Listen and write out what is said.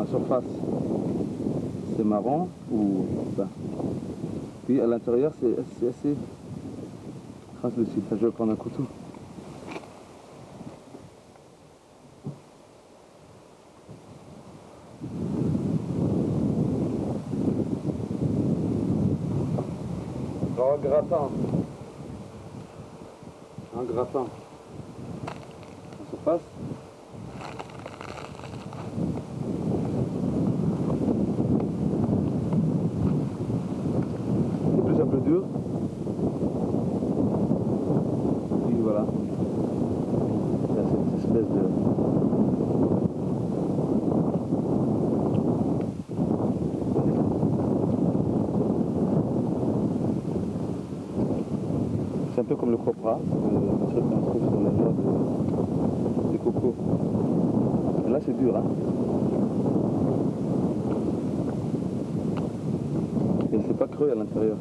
en surface, c'est marron ou ça. Puis à l'intérieur, c'est assez translucide. Je vais prendre un couteau. En grattant. En grattant. En surface. C'est plus un peu dur. Puis voilà. Il y a cette espèce de... C'est un peu comme le copra, un truc qu'on trouve sur la noix de coco. Et là c'est dur, hein. Et c'est pas creux à l'intérieur.